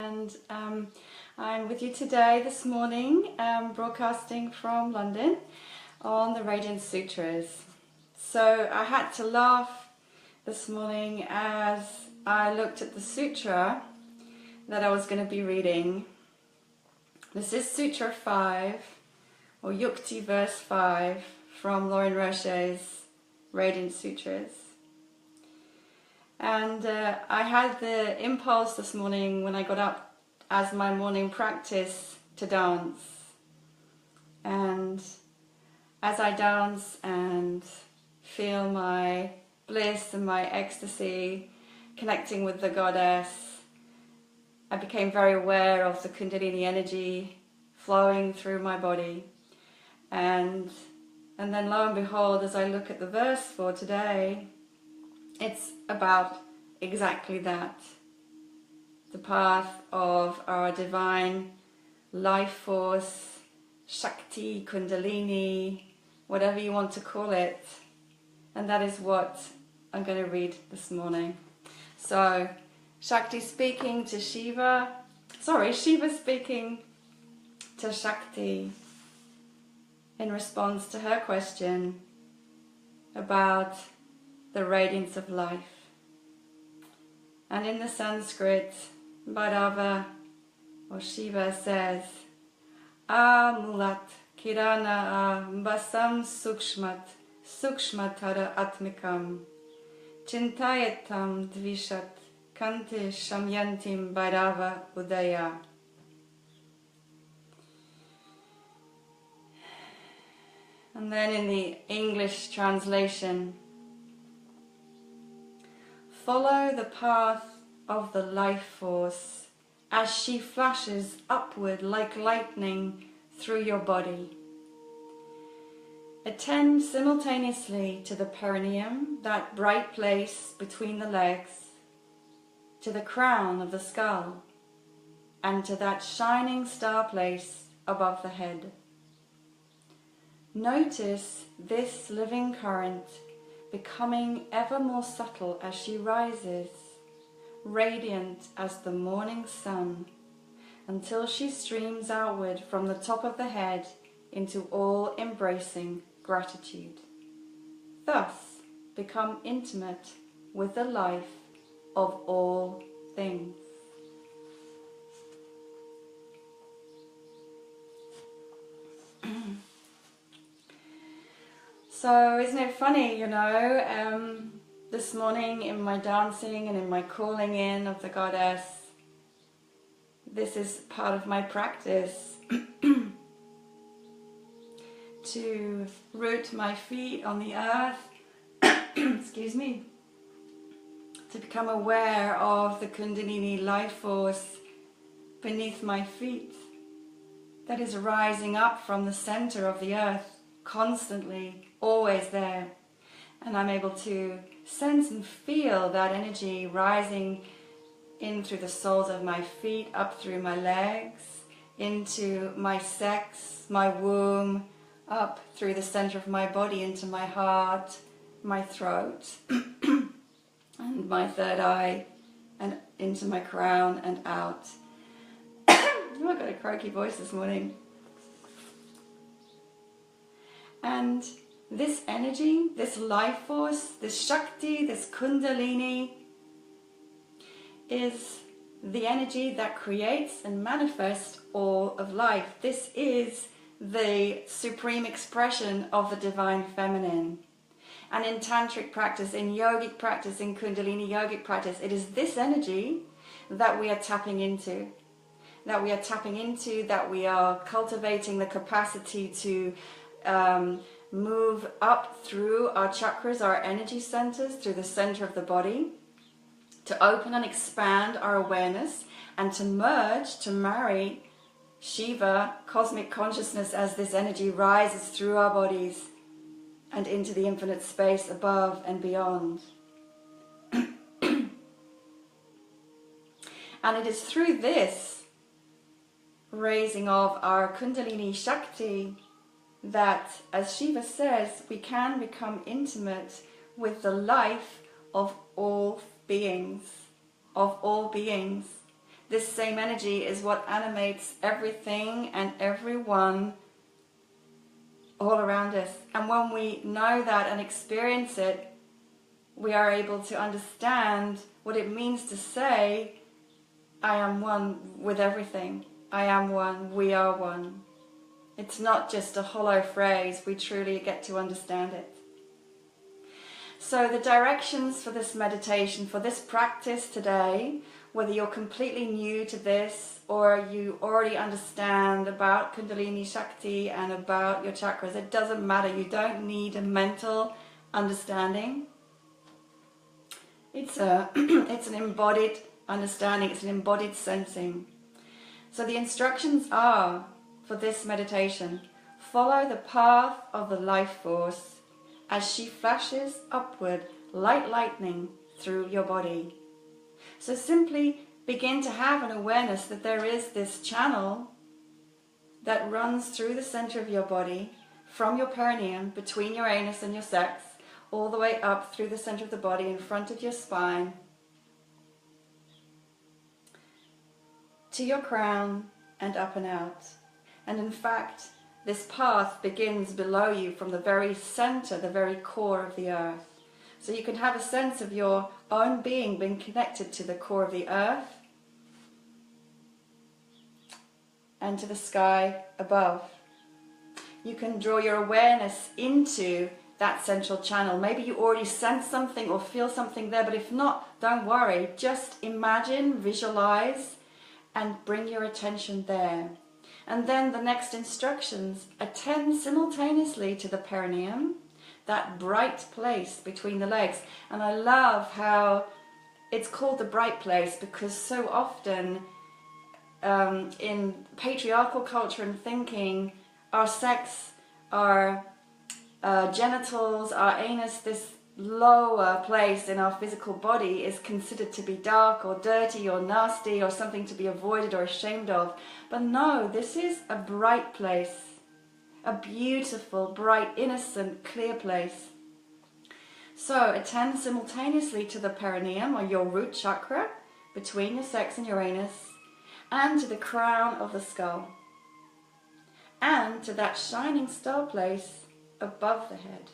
And I'm with you today, this morning, broadcasting from London on the Radiance Sutras. So I had to laugh this morning as I looked at the sutra that I was going to be reading. This is Sutra 5, or Yukti verse 5, from Lauren Roche's Radiance Sutras. And I had the impulse this morning when I got up as my morning practice to dance. And as I dance and feel my bliss and my ecstasy connecting with the goddess, I became very aware of the Kundalini energy flowing through my body. And then lo and behold, as I look at the verse for today, it's about exactly that. The path of our divine life force, Shakti, Kundalini, whatever you want to call it. And that is what I'm going to read this morning. So, Shakti speaking to Shiva. Shiva speaking to Shakti in response to her question about the radiance of life. And in the Sanskrit, Bhairava or Shiva says, Mulat kirana basam sukshmat sukshmatara atmikam chintayetam dvishat kanti shamyantim Bhairava udaya. And then in the English translation, follow the path of the life force as she flashes upward like lightning through your body. Attend simultaneously to the perineum, that bright place between the legs, to the crown of the skull, and to that shining star place above the head. Notice this living current becoming ever more subtle as she rises, radiant as the morning sun, until she streams outward from the top of the head into all-embracing gratitude. Thus, become intimate with the life of all things. So isn't it funny, this morning in my dancing and in my calling in of the goddess, this is part of my practice to root my feet on the earth, excuse me, to become aware of the Kundalini life force beneath my feet that is rising up from the center of the earth, constantly, always there. And I'm able to sense and feel that energy rising in through the soles of my feet, up through my legs, into my sex, my womb, up through the center of my body, into my heart, my throat, and my third eye, and into my crown and out. Oh, I've got a croaky voice this morning. And this energy, this life force, this Shakti, this Kundalini, is the energy that creates and manifests all of life. This is the supreme expression of the divine feminine. And in tantric practice, in yogic practice, in Kundalini yogic practice, it is this energy that we are tapping into, that we are cultivating the capacity to move up through our chakras, our energy centers, through the center of the body, to open and expand our awareness, and to merge, to marry Shiva, cosmic consciousness, as this energy rises through our bodies and into the infinite space above and beyond. And it is through this raising of our Kundalini Shakti that, as Shiva says, we can become intimate with the life of all beings, this same energy is what animates everything and everyone all around us. And when we know that and experience it, we are able to understand what it means to say, I am one with everything. I am one, we are one. It's not just a hollow phrase, we truly get to understand it. So the directions for this meditation, for this practice today, whether you're completely new to this or you already understand about Kundalini Shakti and about your chakras, it doesn't matter. You don't need a mental understanding. It's an embodied understanding, it's an embodied sensing. So the instructions are, for this meditation, follow the path of the life force as she flashes upward like lightning through your body. So simply begin to have an awareness that there is this channel that runs through the center of your body, from your perineum, between your anus and your sex, all the way up through the center of the body, in front of your spine, to your crown and up and out. And in fact, this path begins below you from the very center, the very core of the earth. So you can have a sense of your own being being connected to the core of the earth and to the sky above. You can draw your awareness into that central channel. Maybe you already sense something or feel something there, but if not, don't worry. Just imagine, visualize, and bring your attention there. And then the next instructions, attend simultaneously to the perineum, that bright place between the legs. And I love how it's called the bright place, because so often in patriarchal culture and thinking, our sex, our genitals, our anus, this lower place in our physical body is considered to be dark or dirty or nasty or something to be avoided or ashamed of. But no, this is a bright place, a beautiful, bright, innocent, clear place. So attend simultaneously to the perineum, or your root chakra, between your sex and your anus, and to the crown of the skull, and to that shining star place above the head.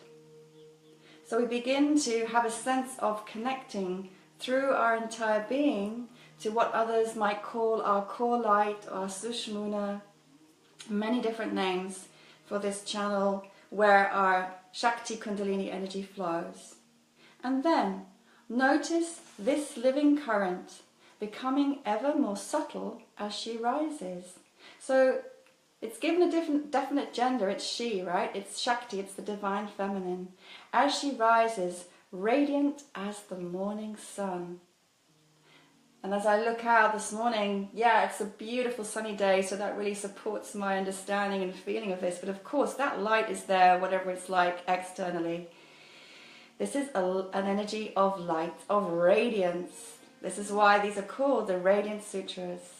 So we begin to have a sense of connecting through our entire being to what others might call our core light, our Sushmuna, many different names for this channel where our Shakti Kundalini energy flows. And then notice this living current becoming ever more subtle as she rises. So it's given a definite gender, it's she, right? It's Shakti, it's the divine feminine. As she rises, radiant as the morning sun. And as I look out this morning, yeah, it's a beautiful sunny day, so that really supports my understanding and feeling of this. But of course, that light is there, whatever it's like externally. This is an energy of light, of radiance. This is why these are called the Radiance Sutras.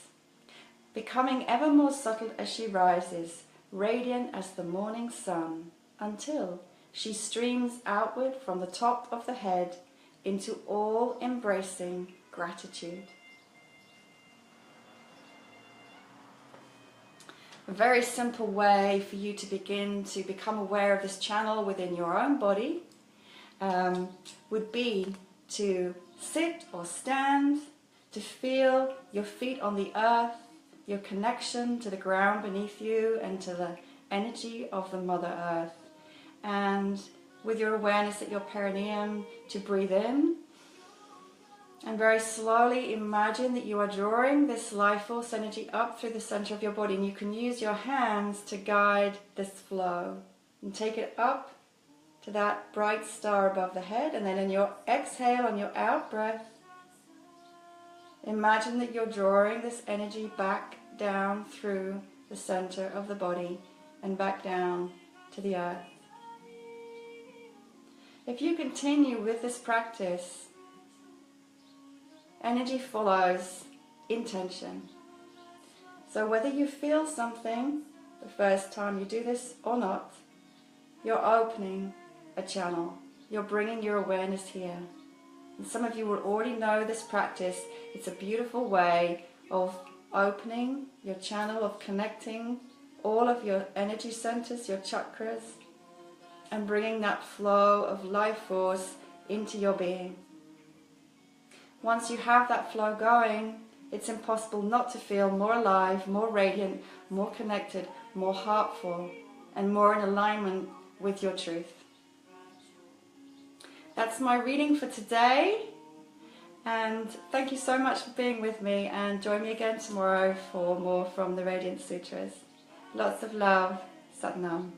Becoming ever more subtle as she rises, radiant as the morning sun, until she streams outward from the top of the head into all-embracing gratitude. A very simple way for you to begin to become aware of this channel within your own body would be to sit or stand, to feel your feet on the earth, your connection to the ground beneath you and to the energy of the Mother Earth. And with your awareness at your perineum, to breathe in and very slowly imagine that you are drawing this life force energy up through the center of your body, and you can use your hands to guide this flow and take it up to that bright star above the head. And then in your exhale, on your out breath, imagine that you're drawing this energy back down through the center of the body and back down to the earth. If you continue with this practice, energy follows intention. So whether you feel something the first time you do this or not, you're opening a channel. You're bringing your awareness here. And some of you will already know this practice. It's a beautiful way of opening your channel, of connecting all of your energy centers, your chakras, and bringing that flow of life force into your being. Once you have that flow going, it's impossible not to feel more alive, more radiant, more connected, more heartful, and more in alignment with your truth. That's my reading for today, and thank you so much for being with me, and join me again tomorrow for more from the Radiance Sutras. Lots of love. Sat Nam.